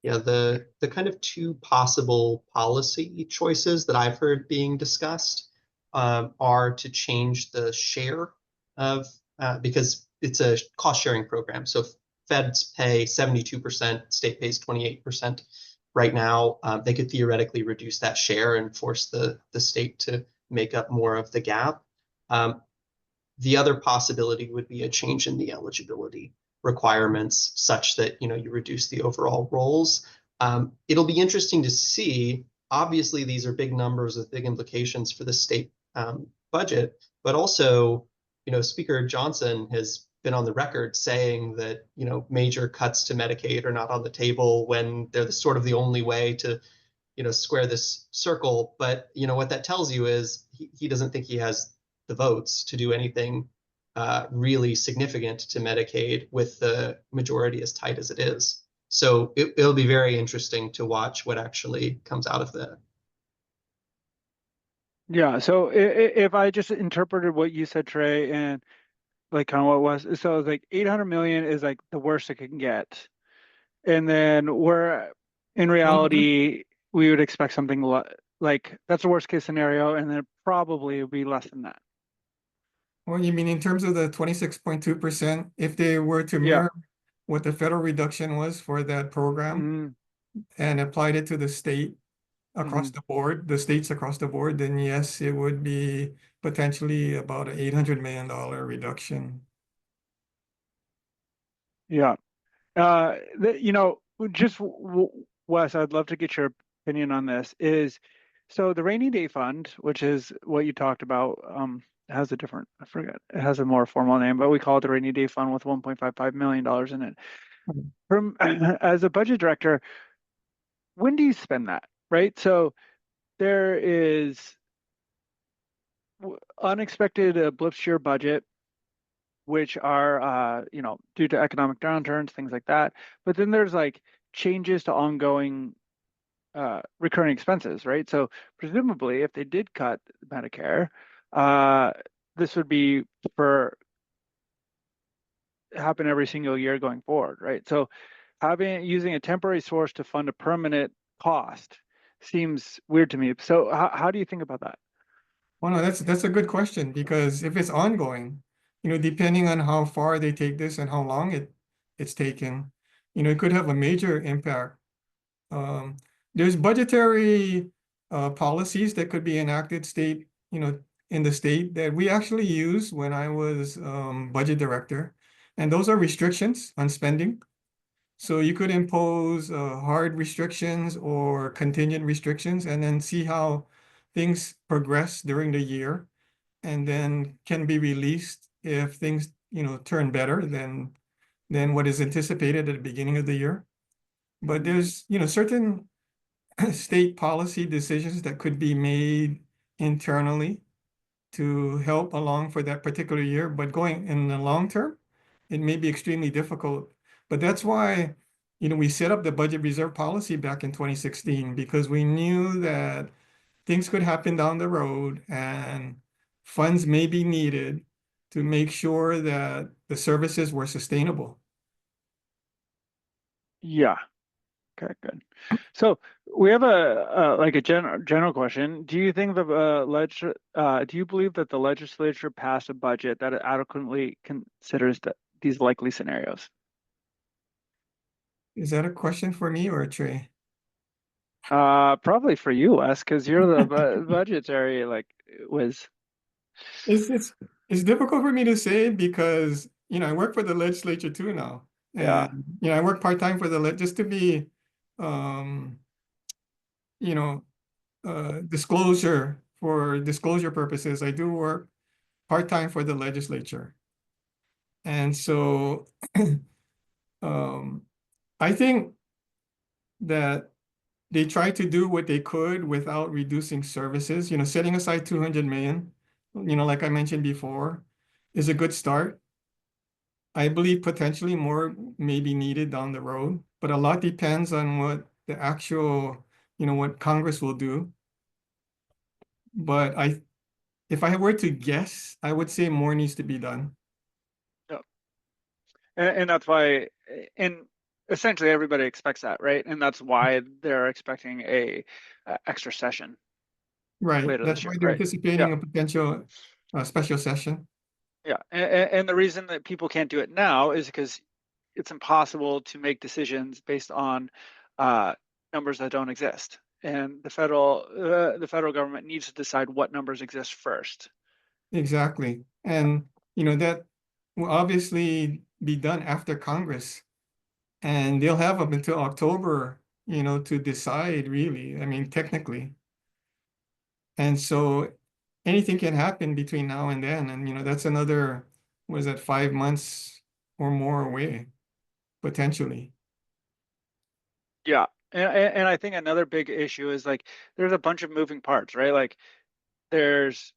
Yeah, the kind of two possible policy choices that I've heard being discussed are to change the share of, because it's a cost sharing program. So feds pay 72%, state pays 28% right now. They could theoretically reduce that share and force the state to make up more of the gap. The other possibility would be a change in the eligibility requirements such that you reduce the overall rolls. It'll be interesting to see. Obviously, these are big numbers with big implications for the state budget, but also, Speaker Johnson has been on the record saying that major cuts to Medicaid are not on the table when they're the only way to square this circle. But what that tells you is he doesn't think he has the votes to do anything really significant to Medicaid with the majority as tight as it is. So it'll be very interesting to watch what actually comes out of that. Yeah. So if I just interpreted what you said, Trey, and like kind of what it was, so it's like 800 million is like the worst it can get. And then we're in reality, we would expect something like that's the worst case scenario, and then probably would be less than that. Well, you mean in terms of the 26.2%, if they were to mirror what the federal reduction was for that program and applied it to the state across the board, the states across the board, then yes, it would be potentially about an $800 million reduction. Yeah. Just Wes, I'd love to get your opinion on this. So the rainy day fund, which is what you talked about, it has it has a more formal name, but we call it the rainy day fund with $1.55 million in it. As a budget director, when do you spend that, right? So there is unexpected blips to your budget, which are, due to economic downturns, things like that. But then there's like changes to ongoing recurring expenses, right? So presumably if they did cut Medicare, this would be happen every single year going forward, right? So using a temporary source to fund a permanent cost seems weird to me. So how do you think about that? Well, no, that's a good question, because if it's ongoing, depending on how far they take this and how long it's taken, it could have a major impact. There's budgetary policies that could be enacted in the state that we actually used when I was budget director. And those are restrictions on spending. So you could impose hard restrictions or contingent restrictions and then see how things progress during the year and then can be released if things, turn better than what is anticipated at the beginning of the year. But there's, certain state policy decisions that could be made internally to help along for that particular year, but going in the long term, it may be extremely difficult. But that's why, we set up the budget reserve policy back in 2016 because we knew that things could happen down the road and funds may be needed to make sure that the services were sustainable. Yeah. Okay, good. So we have like a general question. Do you think do you believe that the legislature passed a budget that adequately considers these likely scenarios? Is that a question for me or Trey? Probably for you, Wes, because you're the budgetary whiz. It's difficult for me to say because, I work for the legislature too now. Yeah. And, I work part-time for just to be, um, for disclosure purposes, I do work part-time for the legislature. And so, I think that they tried to do what they could without reducing services, setting aside 200 million, like I mentioned before, is a good start. I believe potentially more may be needed down the road, but a lot depends on what the actual, what Congress will do. But if I were to guess, I would say more needs to be done. Yeah. And that's why, and essentially everybody expects that, right? And that's why they're expecting a extra session Right. later That's this why year, they're right? anticipating Yeah. a potential special session. Yeah, and the reason that people can't do it now is because it's impossible to make decisions based on numbers that don't exist. And the federal government needs to decide what numbers exist first. Exactly. And, that will obviously be done after Congress. And they'll have up until October, to decide really, I mean, technically. And so anything can happen between now and then. And, that's another, what is that, 5 months or more away, potentially. Yeah, and I think another big issue is there's a bunch of moving parts, right? Like there's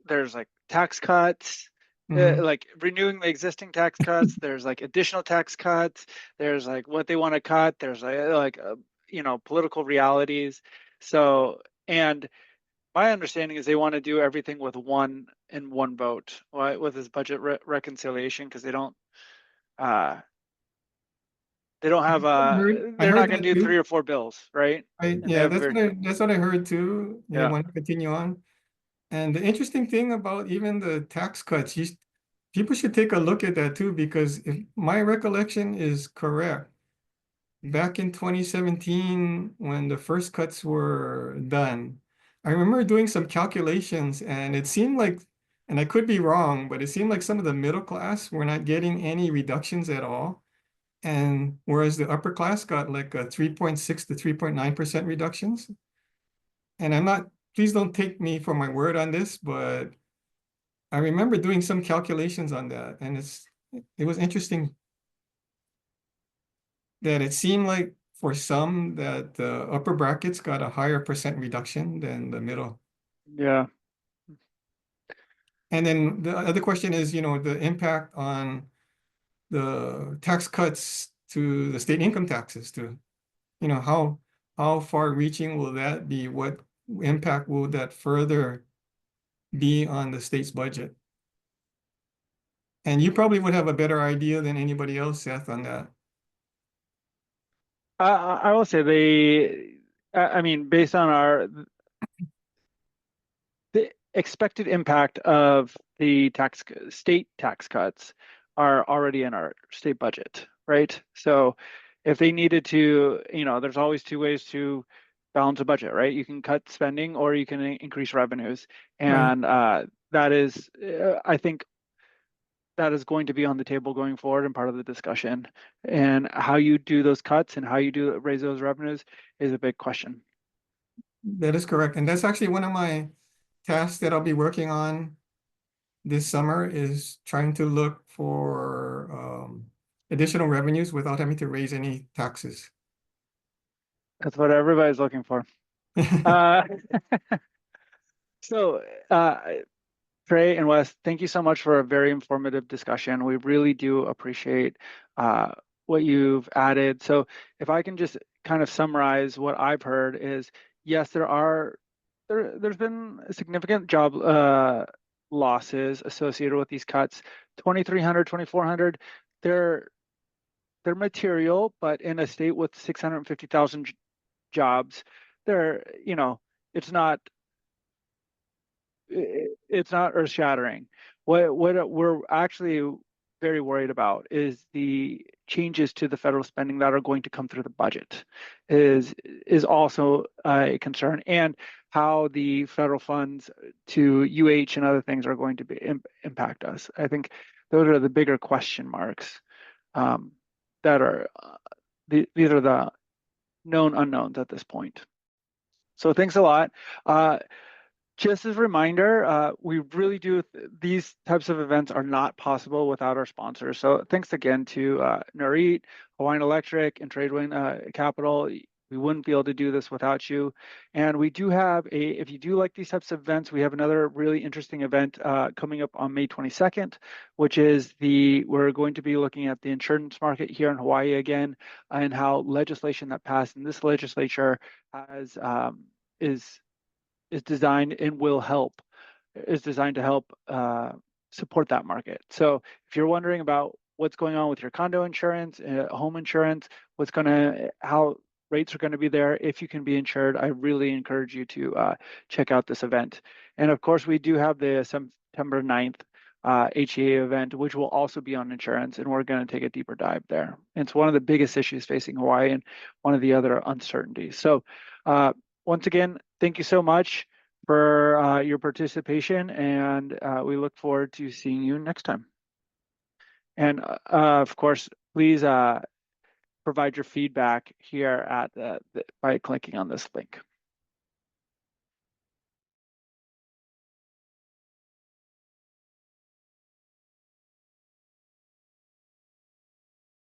like tax cuts, Mhm. like renewing the existing tax cuts. There's like additional tax cuts. There's like what they want to cut. There's political realities. So, and my understanding is they want to do everything with one vote, right? With this budget reconciliation, because uh, they don't have I they're not heard going that to do 3 too. or 4 bills, right? And they Yeah, have very, that's what I heard too. They yeah. want to continue on. And the interesting thing about even the tax cuts, people should take a look at that too, because if my recollection is correct, back in 2017, when the first cuts were done, I remember doing some calculations and it seemed like, and I could be wrong, but it seemed like some of the middle class were not getting any reductions at all. And whereas the upper class got like a 3.6 to 3.9% reductions. And please don't take me for my word on this, but I remember doing some calculations on that. And it was interesting that it seemed like for some that the upper brackets got a higher percent reduction than the middle. Yeah. And then the other question is, the impact on the tax cuts to the state income taxes too. How far reaching will that be? What impact will that further be on the state's budget? And you probably would have a better idea than anybody else, Seth, on that. I will say I mean, based on the expected impact of the state tax cuts are already in our state budget, right? So if they needed to, there's always two ways to balance a budget, right? You can cut spending or you can increase revenues. Right. And that is, I think that is going to be on the table going forward and part of the discussion. And how you do those cuts and how you do raise those revenues is a big question. That is correct. And that's actually one of my tasks that I'll be working on this summer, is trying to look for additional revenues without having to raise any taxes. That's what everybody's looking for. Uh, so, Trey and Wes, thank you so much for a very informative discussion. We really do appreciate what you've added. So if I can just kind of summarize what I've heard is, yes, there's been significant job losses associated with these cuts. 2,300, 2,400, they're material, but in a state with 650,000 jobs, it's not earth shattering. What we're actually very worried about is the changes to the federal spending that are going to come through the budget is also a concern, and how the federal funds to UH and other things are going to be impact us. I think those are the bigger question marks that are these are the known unknowns at this point. So thanks a lot. Just as a reminder, we really do, these types of events are not possible without our sponsors. So thanks again to Narit, Hawaiian Electric, and Tradewin Capital. We wouldn't be able to do this without you. And we do have if you do like these types of events, we have another really interesting event coming up on May 22nd, which is we're going to be looking at the insurance market here in Hawaii again, and how legislation that passed in this legislature is designed and is designed to help support that market. So if you're wondering about what's going on with your condo insurance, home insurance, how rates are going to be there, if you can be insured, I really encourage you to check out this event. And of course, we do have the September 9th HEA event, which will also be on insurance, and we're going to take a deeper dive there. And it's one of the biggest issues facing Hawaii and one of the other uncertainties. So once again, thank you so much for your participation, and we look forward to seeing you next time. And of course, please provide your feedback here by clicking on this link.